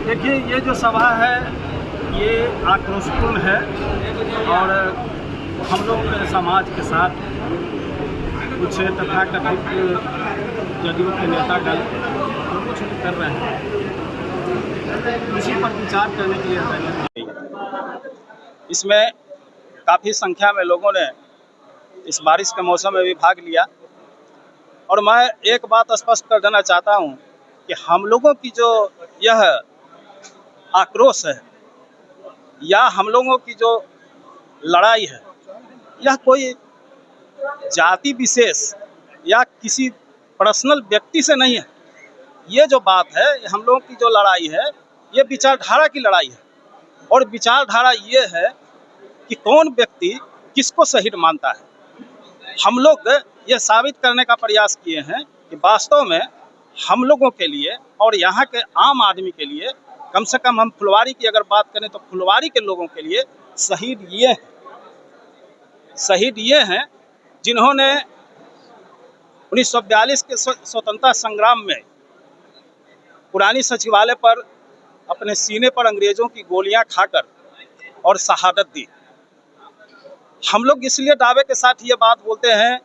देखिए, ये जो सभा है ये आक्रोशपूर्ण है और हम लोग समाज के साथ कुछ तथाकथित जदयू के नेतागण कुछ कर रहे हैं, इसी पर विचार करने के लिए इसमें काफ़ी संख्या में लोगों ने इस बारिश के मौसम में भी भाग लिया। और मैं एक बात स्पष्ट कर देना चाहता हूं कि हम लोगों की जो यह आक्रोश है या हम लोगों की जो लड़ाई है, यह कोई जाति विशेष या किसी पर्सनल व्यक्ति से नहीं है। ये जो बात है, हम लोगों की जो लड़ाई है, ये विचारधारा की लड़ाई है। और विचारधारा ये है कि कौन व्यक्ति किसको शहीद मानता है। हम लोग ये साबित करने का प्रयास किए हैं कि वास्तव में हम लोगों के लिए और यहाँ के आम आदमी के लिए, कम से कम हम फुलवारी की अगर बात करें तो फुलवारी के लोगों के लिए शहीद ये हैं जिन्होंने 1942 के स्वतंत्रता संग्राम में पुरानी सचिवालय पर अपने सीने पर अंग्रेजों की गोलियां खाकर और शहादत दी। हम लोग इसलिए दावे के साथ ये बात बोलते हैं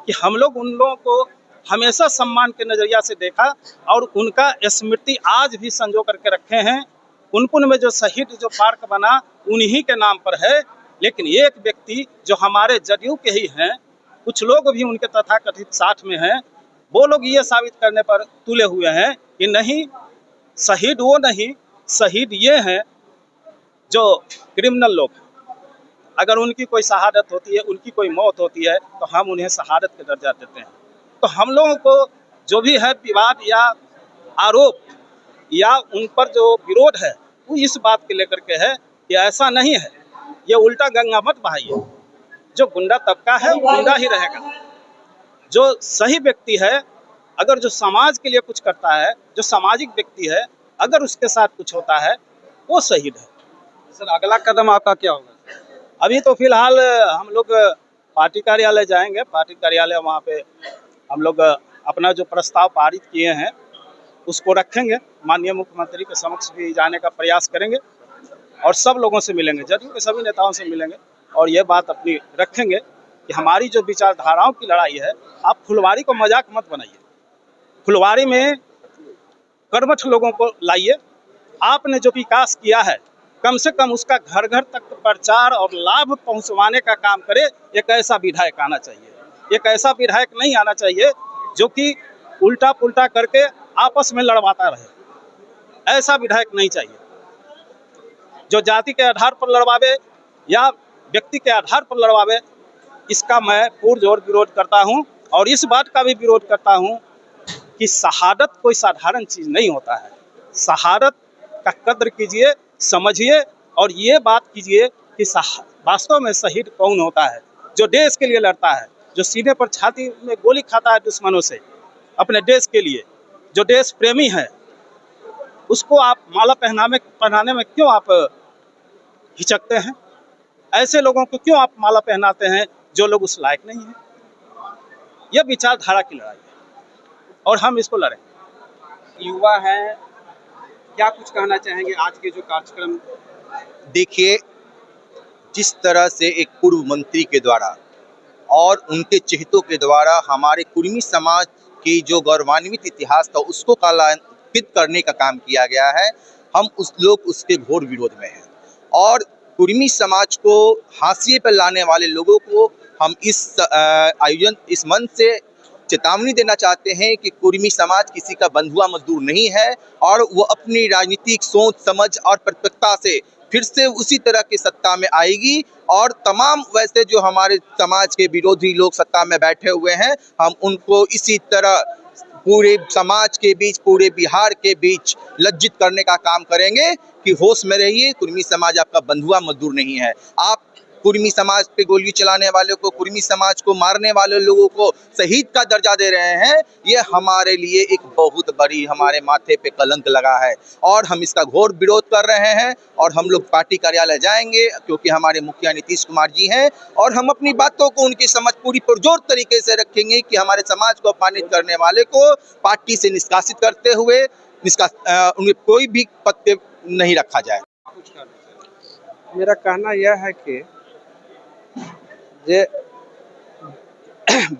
कि हम लोग उन लोगों को हमेशा सम्मान के नज़रिया से देखा और उनका स्मृति आज भी संजो करके रखे हैं। पुनपुन में जो शहीद जो पार्क बना उन्हीं के नाम पर है। लेकिन एक व्यक्ति जो हमारे जदयू के ही हैं, कुछ लोग भी उनके तथाकथित साथ में हैं, वो लोग ये साबित करने पर तुले हुए हैं कि नहीं, शहीद वो नहीं, शहीद ये हैं जो क्रिमिनल लोग हैं। अगर उनकी कोई शहादत होती है, उनकी कोई मौत होती है, तो हम उन्हें शहादत का दर्जा देते हैं। तो हम लोगों को जो भी है विवाद या आरोप या उन पर जो विरोध है, वो इस बात के लेकर के है कि ऐसा नहीं है, ये उल्टा गंगा मत बहाइए। जो गुंडा तबका है वो गुंडा ही रहेगा। जो सही व्यक्ति है, अगर जो समाज के लिए कुछ करता है, जो सामाजिक व्यक्ति है, अगर उसके साथ कुछ होता है, वो शहीद है। सर, अगला कदम आपका क्या होगा? अभी तो फिलहाल हम लोग पार्टी कार्यालय जाएंगे। पार्टी कार्यालय वहाँ पे हम लोग अपना जो प्रस्ताव पारित किए हैं उसको रखेंगे, माननीय मुख्यमंत्री के समक्ष भी जाने का प्रयास करेंगे और सब लोगों से मिलेंगे, जदयू के सभी नेताओं से मिलेंगे और ये बात अपनी रखेंगे कि हमारी जो विचारधाराओं की लड़ाई है, आप फुलवारी को मजाक मत बनाइए। फुलवारी में कर्मठ लोगों को लाइए। आपने जो विकास किया है, कम से कम उसका घर घर तक प्रचार और लाभ पहुंचवाने का काम करे। एक ऐसा विधायक आना चाहिए। एक ऐसा विधायक नहीं आना चाहिए जो कि उल्टा पुल्टा करके आपस में लड़वाता रहे। ऐसा विधायक नहीं चाहिए जो जाति के आधार पर लड़वावे या व्यक्ति के आधार पर लड़वावे। इसका मैं पुरजोर विरोध करता हूं और इस बात का भी विरोध करता हूं कि शहादत कोई साधारण चीज़ नहीं होता है। शहादत का कद्र कीजिए, समझिए और ये बात कीजिए कि वास्तव में शहीद कौन होता है। जो देश के लिए लड़ता है, जो सीने पर छाती में गोली खाता है दुश्मनों से अपने देश के लिए, जो देश प्रेमी है, उसको आप माला पहनाने में क्यों आप हिचकते हैं? ऐसे लोगों को क्यों आप माला पहनाते हैं जो लोग उस लायक नहीं हैं? यह विचारधारा की लड़ाई है और हम इसको लड़ें। युवा हैं, क्या कुछ कहना चाहेंगे आज के जो कार्यक्रम? देखिए, जिस तरह से एक पूर्व मंत्री के द्वारा और उनके चहेतों के द्वारा हमारे कुर्मी समाज की जो गौरवान्वित इतिहास था उसको कलंकित करने का काम किया गया है, हम उसके घोर विरोध में हैं। और कुर्मी समाज को हाशिए पर लाने वाले लोगों को हम इस मंच से चेतावनी देना चाहते हैं कि कुर्मी समाज किसी का बंधुआ मजदूर नहीं है और वो अपनी राजनीतिक सोच समझ और प्रतिबद्धता से फिर से उसी तरह की सत्ता में आएगी। और तमाम वैसे जो हमारे समाज के विरोधी लोग सत्ता में बैठे हुए हैं, हम उनको इसी तरह पूरे समाज के बीच, पूरे बिहार के बीच लज्जित करने का काम करेंगे कि होश में रहिए, कुर्मी समाज आपका बंधुआ मजदूर नहीं है। आप कुर्मी समाज पे गोली चलाने वाले को, कुर्मी समाज को मारने वाले लोगों को शहीद का दर्जा दे रहे हैं, ये हमारे लिए एक बहुत बड़ी हमारे माथे पे कलंक लगा है और हम इसका घोर विरोध कर रहे हैं। और हम लोग पार्टी कार्यालय जाएंगे क्योंकि हमारे मुखिया नीतीश कुमार जी हैं और हम अपनी बातों को उनकी समझ पूरी पुरजोर तरीके से रखेंगे कि हमारे समाज को अपमानित करने वाले को पार्टी से निष्कासित करते हुए उन्हें कोई भी पद पे नहीं रखा जाए। कुछ कहना चाहेंगे? मेरा कहना यह है कि जे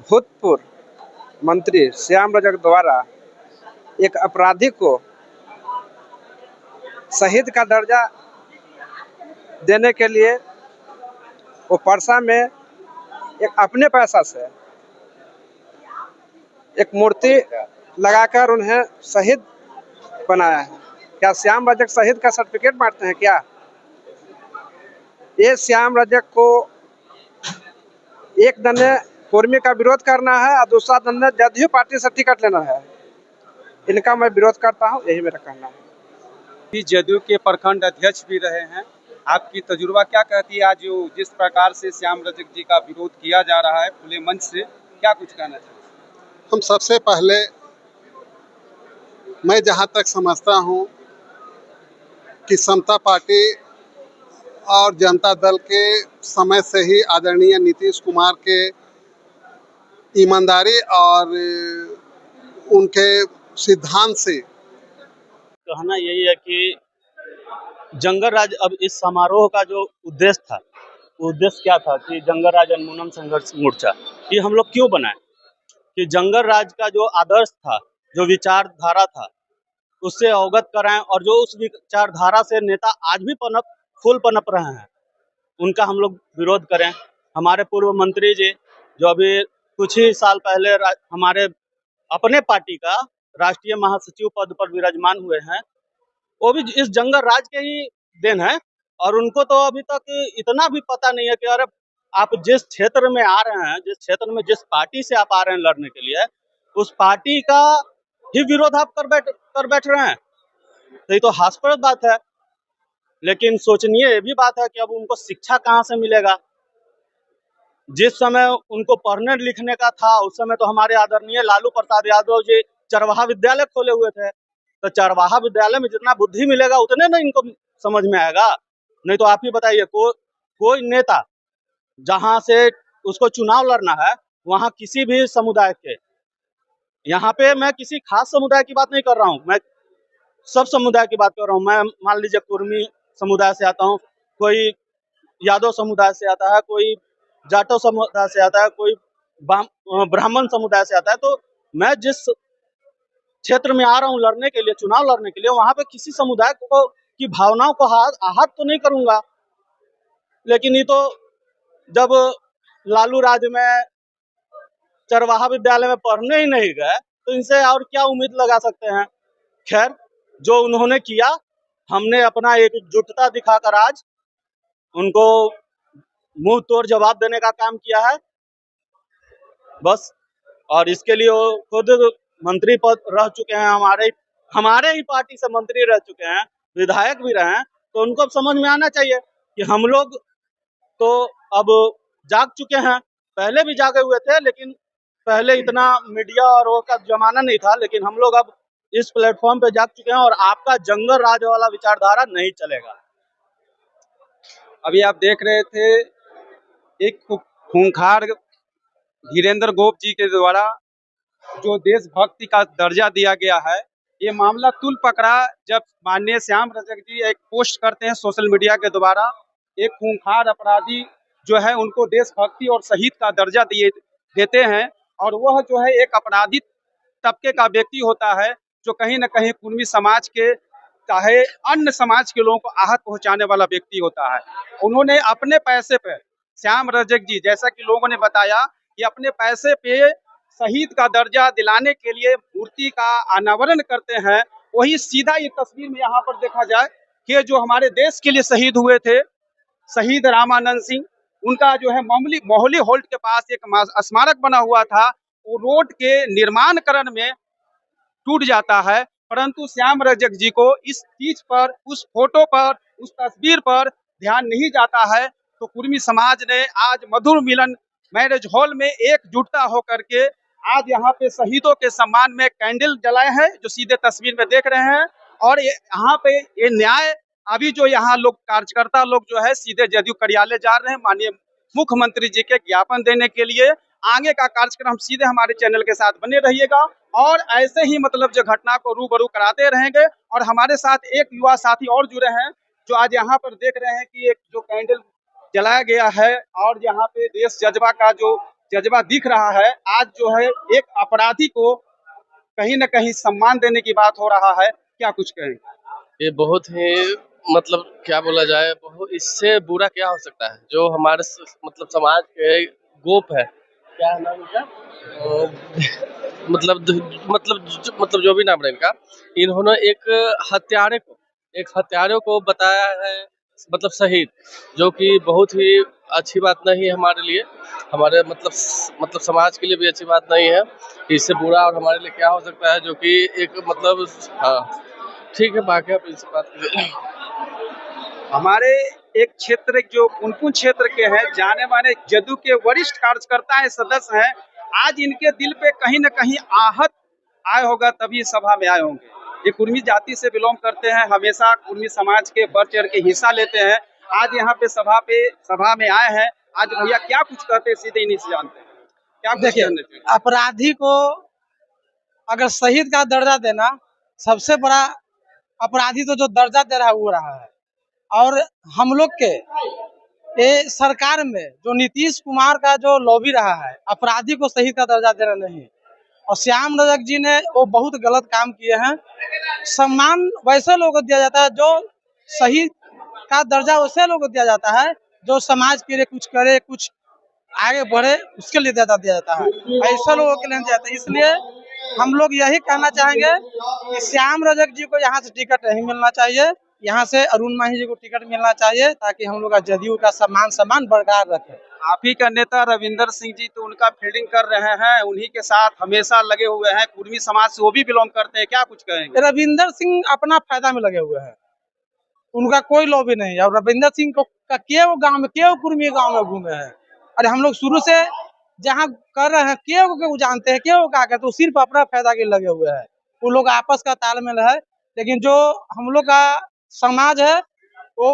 भूतपूर्व मंत्री श्याम रजक द्वारा एक अपराधी को शहीद का दर्जा देने के लिए वो परसा में एक अपने पैसा से एक मूर्ति लगाकर उन्हें शहीद बनाया है। क्या श्याम रजक शहीद का सर्टिफिकेट बांटते हैं क्या? ये श्याम रजक को एक दन्ने कुर्मी का विरोध करना है और दूसरा दन्ने जदयू पार्टी से टिकट लेना है। इनका मैं विरोध करता हूँ, यही मेरा कहना है। जदयू के प्रखंड अध्यक्ष भी रहे हैं, आपकी तजुर्बा क्या कहती है? आज जिस प्रकार से श्याम रजक जी का विरोध किया जा रहा है खुले मंच से, क्या कुछ कहना चाहिए? हम सबसे पहले, मैं जहां तक समझता हूं कि समता पार्टी और जनता दल के समय से ही आदरणीय नीतीश कुमार के ईमानदारी और उनके सिद्धांत से कहना यही है कि जंगल राज अब इस समारोह का जो उद्देश्य था, उद्देश्य क्या था कि जंगल राज उन्मूलन संघर्ष मोर्चा ये हम लोग क्यों बनाए कि जंगल राज का जो आदर्श था, जो विचारधारा था, उससे अवगत कराएं और जो उस विचारधारा से नेता आज भी पनप रहे हैं उनका हम लोग विरोध करें। हमारे पूर्व मंत्री जी जो अभी कुछ ही साल पहले हमारे अपने पार्टी का राष्ट्रीय महासचिव पद पर विराजमान हुए हैं, वो भी इस जंगल राज के ही देन है और उनको तो अभी तक इतना भी पता नहीं है कि अरे आप जिस क्षेत्र में आ रहे हैं, जिस क्षेत्र में जिस पार्टी से आप आ रहे हैं लड़ने के लिए, उस पार्टी का ही विरोध आप कर बैठ रहे हैं, तो ये तो हास्यास्पद बात है। लेकिन सोचनीय ये भी बात है कि अब उनको शिक्षा कहाँ से मिलेगा? जिस समय उनको पढ़ने लिखने का था उस समय तो हमारे आदरणीय लालू प्रसाद यादव जी चरवाहा विद्यालय खोले हुए थे, तो चरवाहा विद्यालय में जितना बुद्धि मिलेगा उतने ना इनको समझ में आएगा। नहीं तो आप ही बताइए, कोई नेता जहां से उसको चुनाव लड़ना है वहां किसी भी समुदाय के, यहाँ पे मैं किसी खास समुदाय की बात नहीं कर रहा हूँ, मैं सब समुदाय की बात कर रहा हूँ। मैं मान लीजिए कुर्मी समुदाय से आता हूँ, कोई यादव समुदाय से आता है, कोई जाटव समुदाय से आता है, कोई ब्राह्मण समुदाय से आता है, तो मैं जिस क्षेत्र में आ रहा हूँ लड़ने के लिए, चुनाव लड़ने के लिए, वहां पे किसी समुदाय को की भावनाओं को आहत तो नहीं करूंगा। लेकिन ये तो जब लालू राज में चरवाहा विद्यालय में पढ़ने ही नहीं गए तो इनसे और क्या उम्मीद लगा सकते हैं। खैर, जो उन्होंने किया, हमने अपना एकजुटता दिखाकर आज उनको मुंह तोड़ जवाब देने का काम किया है बस। और इसके लिए वो खुद मंत्री पद रह चुके हैं, हमारे ही पार्टी से मंत्री रह चुके हैं, विधायक भी रहे हैं, तो उनको समझ में आना चाहिए कि हम लोग तो अब जाग चुके हैं। पहले भी जागे हुए थे, लेकिन पहले इतना मीडिया और वो का जमाना नहीं था, लेकिन हम लोग अब इस प्लेटफॉर्म पे जाग चुके हैं और आपका जंगल राज वाला विचारधारा नहीं चलेगा। अभी आप देख रहे थे एक खूंखार धीरेन्द्र गोप जी के द्वारा जो देशभक्ति का दर्जा दिया गया है, ये मामला तुल पकड़ा जब माननीय श्याम रजक जी एक पोस्ट करते हैं सोशल मीडिया के द्वारा, एक खूंखार अपराधी जो है उनको देशभक्ति और शहीद का दर्जा देते हैं, और वह जो है एक अपराधी तबके का व्यक्ति होता है जो कहीं न कहीं कुर्मी समाज के चाहे अन्य समाज के लोगों को आहत पहुंचाने वाला व्यक्ति होता है। उन्होंने अपने पैसे पे, श्याम रजक जी जैसा कि लोगों ने बताया कि अपने पैसे पे शहीद का दर्जा दिलाने के लिए मूर्ति का अनावरण करते हैं। वही सीधा ये तस्वीर में यहाँ पर देखा जाए कि जो हमारे देश के लिए शहीद हुए थे, शहीद रामानंद सिंह, उनका जो है मोहली हॉल्ट के पास एक स्मारक बना हुआ था, वो रोड के निर्माणकरण में टूट जाता है, परंतु श्याम रजक जी को इस चीज पर, उस फोटो पर, उस तस्वीर पर ध्यान नहीं जाता है। तो कुर्मी समाज ने आज मधुर मिलन मैरिज हॉल में एकजुटता होकर के आज यहाँ पे शहीदों के सम्मान में कैंडल जलाए हैं, जो सीधे तस्वीर में देख रहे हैं। और यहाँ पे ये न्याय अभी जो यहाँ लोग कार्यकर्ता लोग जो है सीधे जदयू कार्यालय जा रहे हैं माननीय मुख्यमंत्री जी के ज्ञापन देने के लिए। आगे का कार्यक्रम सीधे हमारे चैनल के साथ बने रहिएगा। और ऐसे ही मतलब जो घटना को रूबरू कराते रहेंगे। और हमारे साथ एक युवा साथी और जुड़े हैं जो आज यहाँ पर देख रहे हैं कि एक जो कैंडल जलाया गया है और यहाँ पे देश जज्बा का जो जज्बा दिख रहा है। आज जो है एक अपराधी को कहीं न कहीं सम्मान देने की बात हो रहा है, क्या कुछ कहेंगे? ये बहुत ही मतलब क्या बोला जाए, बहुत इससे बुरा क्या हो सकता है। जो हमारे मतलब समाज के गोप है, क्या है नाम इनका, मतलब जो भी नाम है इनका, इन्होंने एक हत्यारे को बताया है मतलब शहीद, जो कि बहुत ही अच्छी बात नहीं है हमारे लिए, हमारे मतलब समाज के लिए भी अच्छी बात नहीं है। इससे बुरा और हमारे लिए क्या हो सकता है, जो कि एक मतलब हाँ ठीक है, बाकी आप इनसे बात कीजिए। हमारे एक क्षेत्र जो पुनपुन क्षेत्र के हैं, जाने माने जदयू के वरिष्ठ कार्यकर्ता है, सदस्य हैं, आज इनके दिल पे कहीं न कहीं आहत आए होगा, तभी सभा में आए होंगे। ये कुर्मी जाति से बिलोंग करते हैं, हमेशा कुर्मी समाज के बढ़ चढ़ के हिस्सा लेते हैं। आज यहाँ पे सभा में आए हैं। आज भैया क्या कुछ कहते हैं, सीधे इन्हीं से जानते हैं, क्या कुछ देखिए, कहना चाहिए? अपराधी को अगर शहीद का दर्जा देना, सबसे बड़ा अपराधी तो जो दर्जा दे रहा है वो रहा है। और हम लोग के ये सरकार में जो नीतीश कुमार का जो लॉबी रहा है, अपराधी को शहीद का दर्जा देना नहीं, और श्याम रजक जी ने वो बहुत गलत काम किए हैं। सम्मान वैसे लोगों को दिया जाता है, जो शहीद का दर्जा वैसे लोगों को दिया जाता है जो समाज के लिए कुछ करे, कुछ आगे बढ़े, उसके लिए दिया जाता है, ऐसे लोगों के लिए दिया जाता है। इसलिए हम लोग यही कहना चाहेंगे कि श्याम रजक जी को यहाँ से टिकट नहीं मिलना चाहिए, यहाँ से अरुण माही जी को टिकट मिलना चाहिए, ताकि हम लोग का जदयू का सम्मान बरकरार रखे। आप ही का नेता रविंदर सिंह जी तो उनका फील्डिंग कर रहे हैं, उन्हीं के साथ हमेशा लगे हुए हैं, कुर्मी समाज से वो भी बिलोंग करते हैं, क्या कुछ कहेंगे? रविंदर सिंह अपना फायदा में लगे हुए हैं, उनका कोई लॉबी नहीं है। और रविंदर सिंह को केव गांव में, केव कुर्मी गांव में घूमे हैं। अरे हम लोग शुरू से जहाँ कर रहे हैं, केव को जानते हैं, केव क्या कहते हैं, सिर्फ अपना फायदा के लगे हुए हैं। वो लोग आपस का तालमेल है, लेकिन जो हम लोग का समाज है वो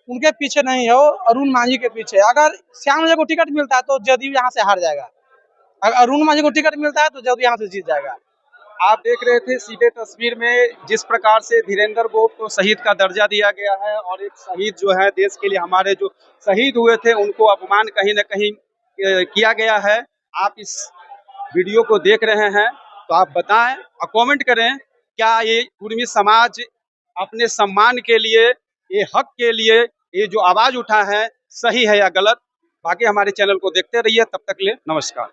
उनके पीछे नहीं है, वो अरुण मांझी के पीछे। अगर श्याम जी को टिकट मिलता है तो जदयू यहाँ से हार जाएगा, अगर अरुण मांझी को टिकट मिलता है तो जदयू यहाँ से जीत जाएगा। आप देख रहे थे सीधे तस्वीर में जिस प्रकार से धीरेन्द्र गोप को शहीद का दर्जा दिया गया है, और एक शहीद जो है देश के लिए हमारे जो शहीद हुए थे उनको अपमान कहीं न कहीं किया गया है। आप इस वीडियो को देख रहे हैं तो आप बताएं और कमेंट करें, क्या ये कुर्मी समाज अपने सम्मान के लिए, ये हक के लिए ये जो आवाज उठा है, सही है या गलत? बाकी हमारे चैनल को देखते रहिए, तब तक के लिए नमस्कार।